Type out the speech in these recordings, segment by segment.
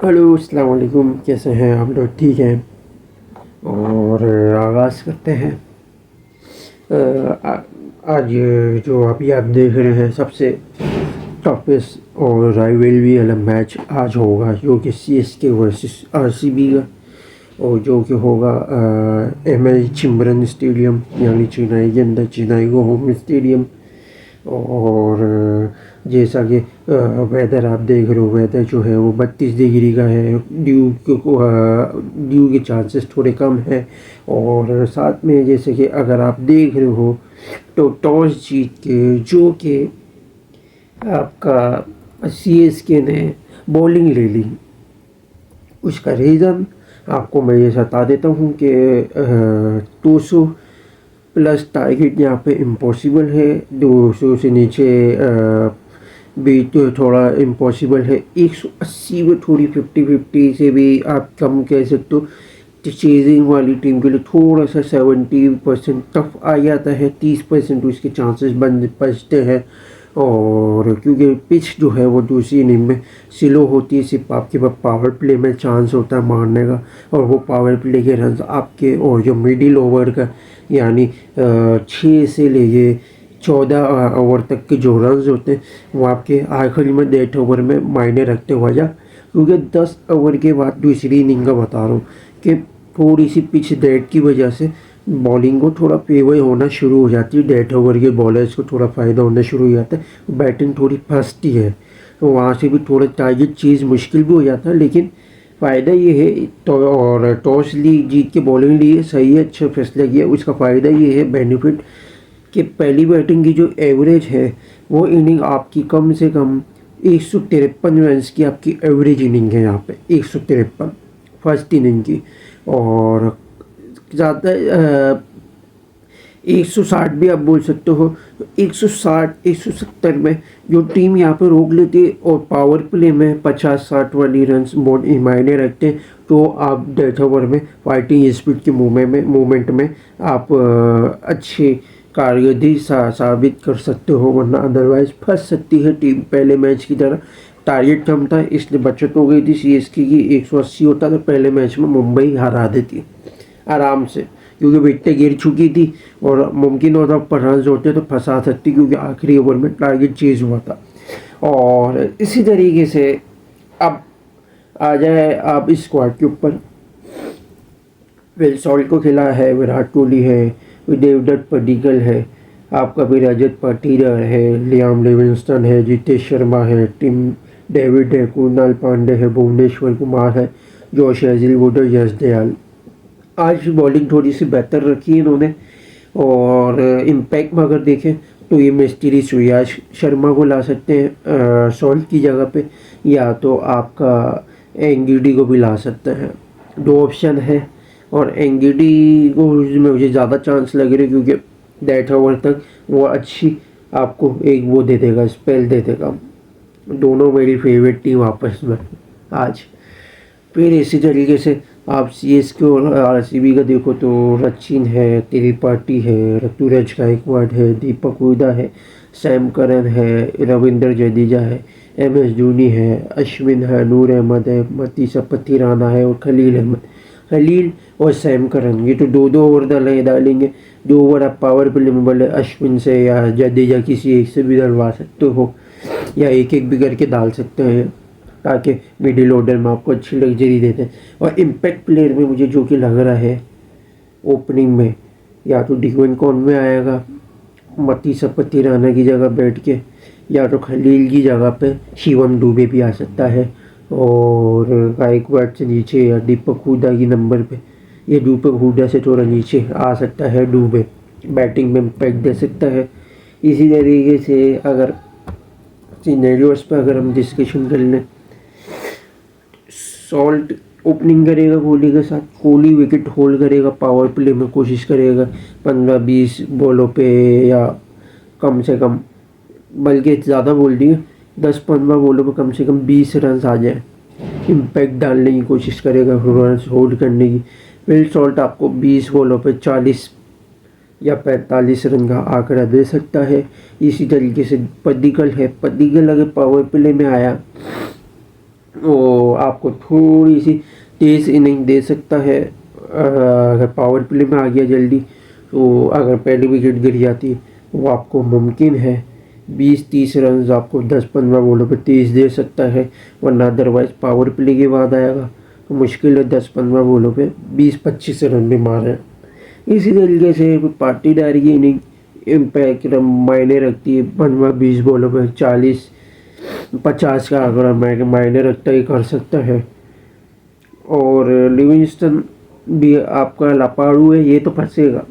Hello अस्सलाम वालेकुम, कैसे हैं आप लोग? ठीक हैं। और आगाज़ करते हैं। आज जो अभी आप देख रहे हैं सबसे टफेस्ट और राइवलरी वाला मैच आज होगा, जो कि सीएसके वर्सेस आरसीबी का, और जो कि होगा एमए चिम्बरन स्टेडियम, यानी चेन्नई के अंदर, चेन्नई को होम स्टेडियम। और जैसा कि वेदर आप देख रहे हो, वेदर जो है वो 32 डिग्री का है। ड्यू के चांसेस थोड़े कम है। और साथ में जैसे कि अगर आप देख रहे हो तो टॉस जीत के जो कि आपका सीएसके ने बॉलिंग ले ली। उसका रीज़न आपको मैं ये बता देता हूँ कि 200 प्लस टारगेट यहाँ पे इम्पॉसिबल है। 200 से नीचे भी तो थोड़ा इम्पॉसिबल है। 180 में थोड़ी 50-50 से भी आप कम कह सकते हो। तो चेजिंग वाली टीम के लिए थोड़ा सा 70% टफ आ जाता है। 30% उसके चांसेस बचते हैं। और क्योंकि पिच जो है वो दूसरी इनिंग में स्लो होती है, सिर्फ आपके पास पावर प्ले में चांस होता है मारने का। और वो पावर प्ले के रन आपके, और जो मिडिल ओवर का यानी 6 से लेके 14 ओवर तक के जो रन होते हैं वो आपके आखिरी में डेथ ओवर में मायने रखते हो वजह। क्योंकि 10 ओवर के बाद दूसरी इनिंग का बता रहा हूँ कि थोड़ी सी पिच डेथ की वजह से बॉलिंग को थोड़ा फेवर होना शुरू हो जाती है। डेथ ओवर के बॉलर्स को थोड़ा फ़ायदा होना शुरू हो जाता है। बैटिंग थोड़ी फंसती है, तो वहाँ से भी थोड़ा टारगेट चीज़ मुश्किल भी हो जाता है। लेकिन फ़ायदा ये है तो, और टॉस ली जीत के बॉलिंग लिए सही है, अच्छा फैसला किया। उसका फ़ायदा ये है, बेनिफिट, कि पहली बैटिंग की जो एवरेज है वो इनिंग आपकी कम से कम 153 रन की आपकी एवरेज इनिंग है यहाँ पे। 153 फर्स्ट इनिंग की। और ज़्यादा 160 भी आप बोल सकते हो। 160 170 में जो टीम यहाँ पर रोक लेती है और पावर प्ले में 50-60 वाली रन बहुत मायने रखते हैं, तो आप डेथ ओवर में फाइटिंग स्पीड के मूवमेंट में आप अच्छी कारकर्दगी साबित कर सकते हो। वरना अदरवाइज फंस सकती है टीम। पहले मैच की तरह टारगेट कम था, इसलिए बचत हो गई थी सीएसके की। 180 होता तो पहले मैच में मुंबई हरा देती आराम से, क्योंकि विकेटें गिर चुकी थी और मुमकिन होता पर रन होते तो फंसा सकती, क्योंकि आखिरी ओवर में टारगेट चेज हुआ था। और इसी तरीके से अब आ जाए आप इस स्क्वाड के ऊपर। विल सॉल्ट को खिला है, विराट कोहली है, देवदत्त पडिक्कल है, आपका भी रजत पाटीदार है, लियाम लिविंगस्टन है, जितेश शर्मा है, टिम डेविड है, कुणाल पांडे है, भुवनेश्वर कुमार है, जोश हेजलवुड और यश दयाल। आज बॉलिंग थोड़ी सी बेहतर रखी है इन्होंने। और इम्पैक्ट में अगर देखें तो ये मिस्ट्री सुयाश शर्मा को ला सकते हैं सॉल्ट की जगह पे, या तो आपका एंगिडी को भी ला सकते हैं। दो ऑप्शन है। और एंगिडी को मुझे ज़्यादा चांस लग रहे, क्योंकि डेथ ओवर तक वो अच्छी आपको एक वो दे देगा, स्पेल दे देगा। दोनों मेरी फेवरेट टीम आपस में आज। फिर इसी तरीके से आप सीएसके और आरसीबी का देखो तो सचिन है, त्रिपाठी है, ऋतुराज गायकवाड़ है, दीपक हुडा है, सैम करन है, रविंद्र जडेजा है, एमएस धोनी है, अश्विन है, नूर अहमद है, मतीसा पथिराना है, और खलील अहमद। खलील और सैम करन ये तो दो दो ओवर डालेंगे। 2 ओवर आप पावर प्ले में बोले अश्विन से या जडेजा किसी एक से भी डलवा सकते हो, या एक एक भी करके डाल सकते हैं, ताकि मिडिल ऑर्डर में आपको अच्छी लग्जरी देते हैं। और इम्पैक्ट प्लेयर में मुझे जो कि लग रहा है ओपनिंग में, या तो डिक्वेन कॉन में आएगा मतीसा पथिराना की जगह बैठ के, या तो खलील की जगह पे शिवम दुबे भी आ सकता है। और गायकवाड़ से नीचे या दीपक हुडा की नंबर पे, ये दीपक हुडा से थोड़ा नीचे आ सकता है दुबे, बैटिंग में इम्पैक्ट दे सकता है। इसी तरीके से अगर सिनेरियोस पे अगर हम डिस्कशन कर लें, सॉल्ट ओपनिंग करेगा कोहली के साथ। कोहली विकेट होल्ड करेगा, पावर प्ले में कोशिश करेगा 15-20 बॉलों पे, या कम से कम, बल्कि ज़्यादा बोल दिए, 10-15 बॉलों पे कम से कम 20 रन आ जाए। इम्पैक्ट डालने की कोशिश करेगा, रन होल्ड करने की। विल सॉल्ट आपको 20 बॉलों पे 40 या 45 रन का आंकड़ा दे सकता है। इसी तरीके से पडिक्कल है। पडिक्कल अगर पावर प्ले में आया वो आपको थोड़ी सी तेज़ इनिंग दे सकता है। अगर पावर प्ले में आ गया जल्दी, तो अगर पहली विकेट गिर जाती वो आपको मुमकिन है 20-30 रन आपको 10-15 बॉलों पे तेज़ दे सकता है, वरना अदरवाइज़ पावर प्ले के बाद आएगा तो मुश्किल है 10-15 बॉलों पे 20-25 रन भी मारे। इसी तरीके से पाटीदारी की इनिंग इम्पैक्ट मायने रखती है। 15-20 बॉलों पे 40-50 का आंकड़ा मायने रखता ही कर सकता है। और लिविंगस्टन भी आपका लापाड़ू है, ये तो फंसेगा,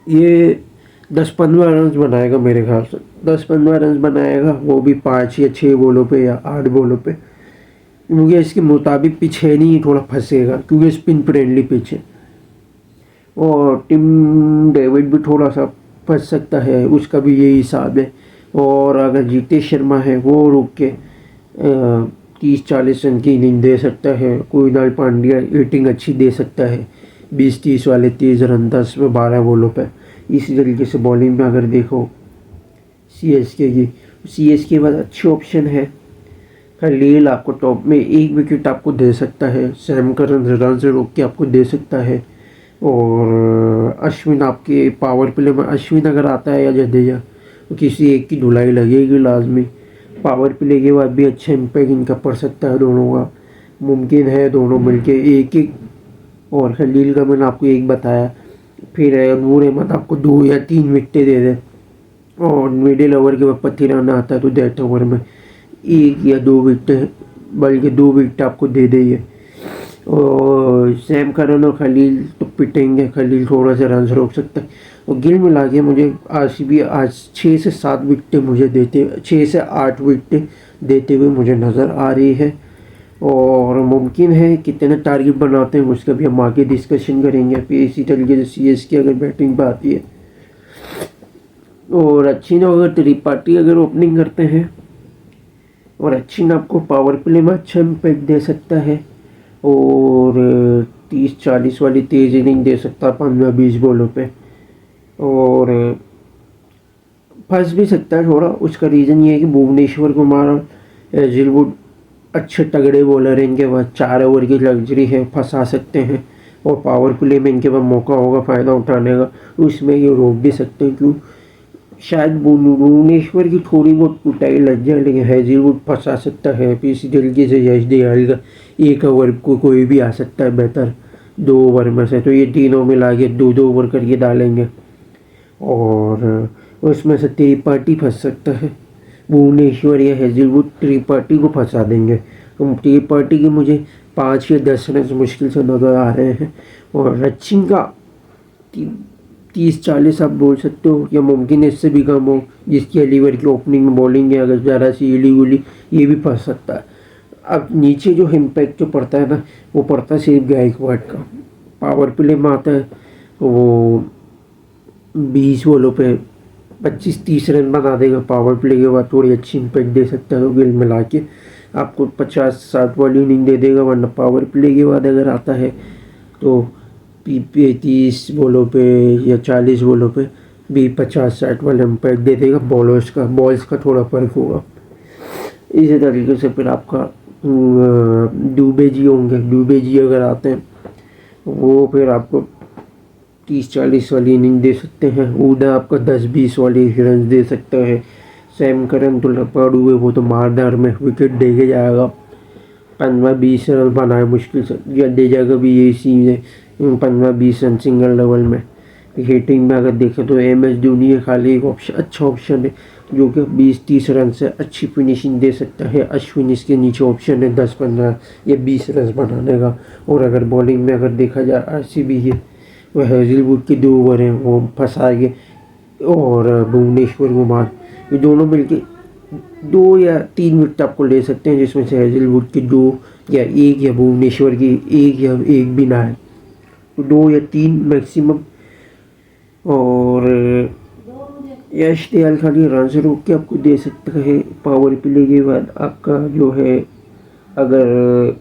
ये 10-15 रन बनाएगा मेरे ख्याल से। 10-15 रन बनाएगा, वो भी 5 या 6 बॉलों पे या 8 बॉलों पे, क्योंकि इसके मुताबिक पिच है नहीं, थोड़ा फंसेगा क्योंकि स्पिन फ्रेंडली पिच है। और टिम डेविड भी थोड़ा सा फंस सकता है, उसका भी यही हिसाब है। और अगर जीतेश शर्मा है वो रुक के 30-40 रन की इनिंग दे सकता है। कुणाल पांड्या हिटिंग अच्छी दे सकता है, 20-30 वाले 30 रन 10-12 बॉलों पे। इसी तरीके से बॉलिंग में अगर देखो सी एस के बाद अच्छे ऑप्शन है। खलील आपको टॉप में 1 विकेट आपको दे सकता है, सैम करन रन से रोक के आपको दे सकता है। और अश्विन आपके पावर प्ले में, अश्विन अगर आता है या जडेजा, तो किसी एक की धुलाई लगेगी लाजमी। पावर प्ले के बाद भी अच्छा इम्पैक्ट इनका पड़ सकता है दोनों का, मुमकिन है दोनों मिलके एक एक। और खलील का मैंने आपको एक बताया, फिर नूर अहमद आपको 2 या 3 विकेटें दे दे। और मिडिल ओवर के बाद पथिराना आता है तो डेथ ओवर में 1 या 2 विकेटें, बल्कि 2 विकेट आपको दे देंगे। और सैम करन और खलील तो पिटेंगे, खलील थोड़ा सा रन रोक सकता है। और गिल मिला के मुझे आरसीबी आज 6 से 7 विकेटें मुझे देते, 6 से 8 विकेटें देते हुए मुझे नज़र आ रही है। और मुमकिन है कितने टारगेट बनाते हैं उसका भी हम आगे डिस्कशन करेंगे। फिर इसी तरीके से सीएसके अगर बैटिंग पर आती है और अश्विन अगर त्रिपाठी अगर ओपनिंग करते हैं, और अश्विन आपको पावर प्ले में अच्छा इम्पैक्ट दे सकता है और 30-40 वाली तेज इनिंग दे सकता है 15-20 बॉलों पे। और फंस भी सकता है थोड़ा, उसका रीज़न ये है कि भुवनेश्वर कुमार और हेजलवुड अच्छे तगड़े बॉलर हैं, इनके पास 4 ओवर की लग्जरी है, फंसा सकते हैं। और पावर प्ले में इनके पास मौका होगा फ़ायदा उठाने का, उसमें ये रोक भी सकते हैं। क्यों, शायद भुवनेश्वर की थोड़ी बहुत कुटाई लग जाए, लेकिन हेजलवुड फंसा सकता है। फिर इसी तरीके से यश दयाल का 1 ओवर को कोई भी आ सकता है बेहतर 2 ओवर में से, तो ये तीनों मिला के 2-2 ओवर करके डालेंगे। और उसमें से त्रिपाठी फंस सकता है, भुवनेश्वर या हेजलवुड त्रिपाठी को फंसा देंगे। तो त्रिपाठी के मुझे 5 या 10 रन मुश्किल से नज़र आ रहे हैं। और रचिन का 30-40 आप बोल सकते हो, या मुमकिन है इससे भी कम हो, जिसकी अलीवर की ओपनिंग में बॉलिंग है अगर ज़रा सी इली उली, ये भी फंस सकता है। अब नीचे जो इम्पैक्ट जो पड़ता है ना, वो पड़ता है सिर्फ गायकवाड़ का। पावर प्ले में आता है तो वो 20 बॉलों पे 25-30 रन बना देगा, पावर प्ले के बाद थोड़ी अच्छी इम्पैक्ट दे सकता है। तो गिल मिला के आपको 50-60 वाली इनिंग दे देगा, वरना पावर प्ले के बाद अगर आता है तो 30 बॉलों पे या 40 बॉलों पे भी 50-60 वाला इम्पैक्ट दे देगा। बॉल्स का थोड़ा फ़र्क होगा। इसी तरीके से फिर आपका दुबे जी होंगे, दुबे जी अगर आते हैं वो फिर आपको 30-40 वाली इनिंग दे सकते हैं। उड़ा आपका 10-20 वाली रन दे सकता है। सैम करन तो लपाड़ू है, वो तो मारदार में विकेट दे के जाएगा, 15-20 रन बनाए मुश्किल से। जडेजा का भी यही सीन है, 15-20 रन सिंगल लेवल में। हिटिंग में अगर देखें तो MS धोनी है खाली एक ऑप्शन, अच्छा ऑप्शन है, जो कि 20-30 रन से अच्छी फिनिशिंग दे सकता है। अश्विन इसके नीचे ऑप्शन है 10-15 या 20 रन बनाने का। और अगर बॉलिंग में अगर देखा जाए आरसीबी है, वह हेजलवुड के 2 ओवर हैं वो फंसाएंगे, और भुवनेश्वर कुमार, ये दोनों मिलके 2 या 3 विकेट आपको ले सकते हैं, जिसमें से हेजलवुड की 2 या 1 या भुवनेश्वर की 1 या 1 भी ना है, तो 2 या 3 मैक्सिमम। और यश दयाल खाली रन से रोक के आपको दे सकता है पावर प्ले के बाद। आपका जो है अगर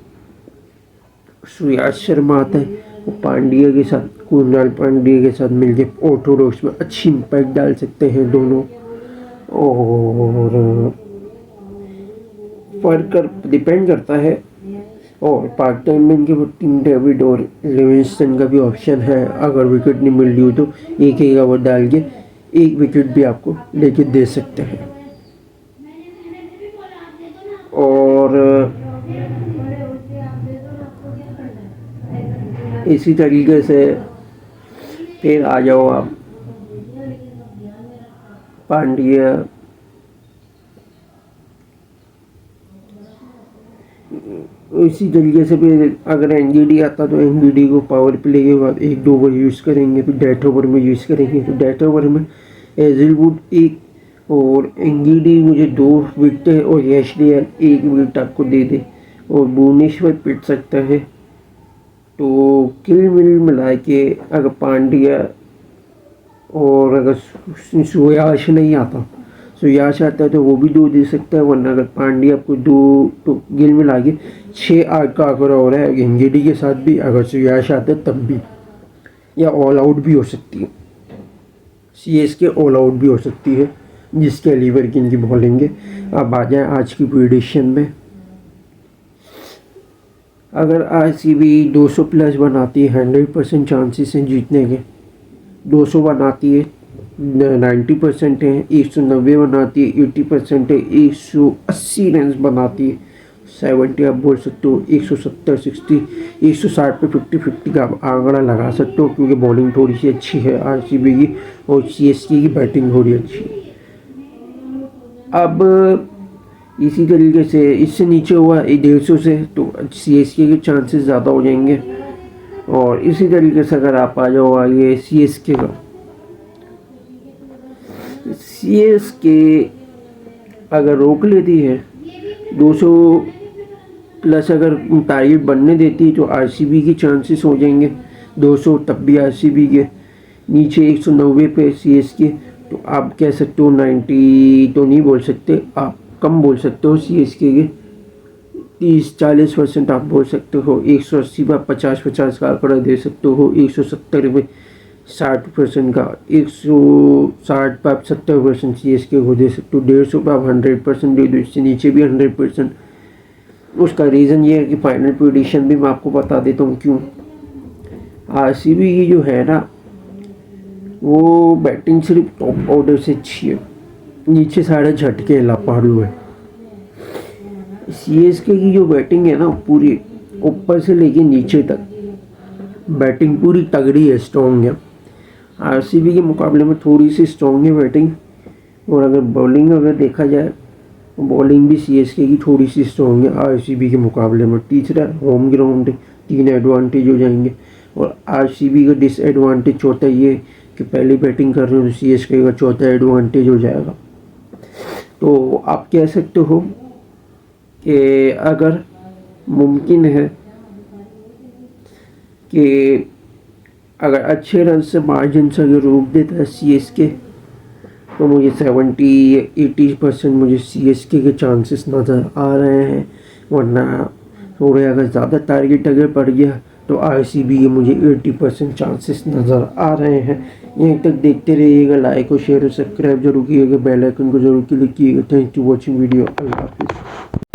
सूर्याश शर्मा आता है, वो पांड्या के साथ, कुणाल पांड्या के साथ मिलके ऑर्थोडॉक्स में अच्छी इम्पैक्ट डाल सकते हैं दोनों। और पर डिपेंड करता है। और पार्ट टाइम में इनके टीम डेविड और लिविंगस्टन का भी ऑप्शन है, अगर विकेट नहीं मिल रही हो तो एक एक ओवर डाल के एक विकेट भी आपको लेके दे सकते हैं। और इसी तरीके से फिर आ जाओ आप पांड्या, इसी तरीके से फिर अगर एनजीडी आता तो एनजीडी को पावर प्ले के बाद 1-2 ओवर यूज़ करेंगे, फिर डेथ ओवर में यूज़ करेंगे। तो डेथ ओवर में हेजलवुड 1 और एनजीडी मुझे 2 विकेट और यश दयाल 1 विकेट आपको दे दे और भुवनेश्वर पिट सकता है। तो किल मिल मिला के अगर पांड्या और अगर सुयाश नहीं आता, सुयाश आता है तो वो भी 2 दे सकता है, वरना अगर पांड्या आपको 2 तो गिल मिला के 6-8 का आंकड़ा हो रहा है एनजीडी के साथ भी, अगर सुयाश आता है तब भी, या ऑल आउट भी हो सकती है, सीएसके ऑल आउट भी हो सकती है जिसके लीवर की इनकी बॉलिंग है। अब आ जाए आज की प्रेडिक्शन में। अगर आरसीबी 200 प्लस बनाती है 100% चांसेस हैं जीतने के, 200 बनाती है 90% है, 190 बनाती है 80% है, 180 रन बनाती है 70 आप बोल सकते हो, 170 60 160 पे 50-50 का आप आंकड़ा लगा सकते हो, क्योंकि बॉलिंग थोड़ी सी अच्छी है आरसीबी की और सीएसके की बैटिंग थोड़ी अच्छी है। अब इसी तरीके से इससे नीचे हुआ 150 से तो सीएसके के चांसेस ज़्यादा हो जाएंगे। और इसी तरीके से अगर आप आ जाओ आगे सीएसके का, सीएसके अगर रोक लेती है 200 प्लस अगर टारगेट बनने देती है तो आरसीबी के चांसेस हो जाएंगे 200, तब भी आरसीबी के नीचे 190 पे सीएसके, तो आप कह सकते हो 90 तो नहीं बोल सकते, आप कम बोल सकते हो सीएसके के 30-40% आप बोल सकते हो, 180 पर 50-50 का आंकड़ा दे सकते हो, 170 में 60% का, 160 पर आप 70% सीएसके को दे सकते हो, 150 पर आप 100% दे दो, इससे नीचे भी 100%। उसका रीज़न ये है कि फाइनल प्रेडिक्शन भी मैं आपको बता देता हूँ क्यों। आरसीबी की जो है ना वो बैटिंग सिर्फ टॉप ऑर्डर से अच्छी है, नीचे सारे झटके लापाड़ू है। सीएसके की जो बैटिंग है ना पूरी ऊपर से लेके नीचे तक बैटिंग पूरी तगड़ी है, स्ट्रॉन्ग है। आरसीबी के मुकाबले में थोड़ी सी स्ट्रॉन्ग है बैटिंग, और अगर बॉलिंग अगर देखा जाए बॉलिंग भी सीएसके की थोड़ी सी स्ट्रॉन्ग है आरसीबी के मुकाबले में। तीसरा होम ग्राउंड है, 3 एडवांटेज हो जाएंगे। और आरसीबी का डिसएडवांटेज चौथा ये कि पहले बैटिंग कर रहे हो तो सीएसके का चौथा एडवांटेज हो जाएगा। तो आप कह सकते हो कि अगर मुमकिन है कि अगर अच्छे रन से मार्जिन से अगर रोक देता है सीएसके तो मुझे 70-80% मुझे सीएसके के चांसेस नज़र आ रहे हैं, वरना थोड़े अगर ज़्यादा टारगेट अगर पड़ गया तो आरसीबी के मुझे 80% चांसेस नज़र आ रहे हैं। यहीं तक देखते रहिएगा, लाइक और शेयर और सब्सक्राइब जरूर कीजिएगा, बेल आइकन को जरूर क्लिक कीजिएगा। Thank you watching video. अल्लाह हाफिज़।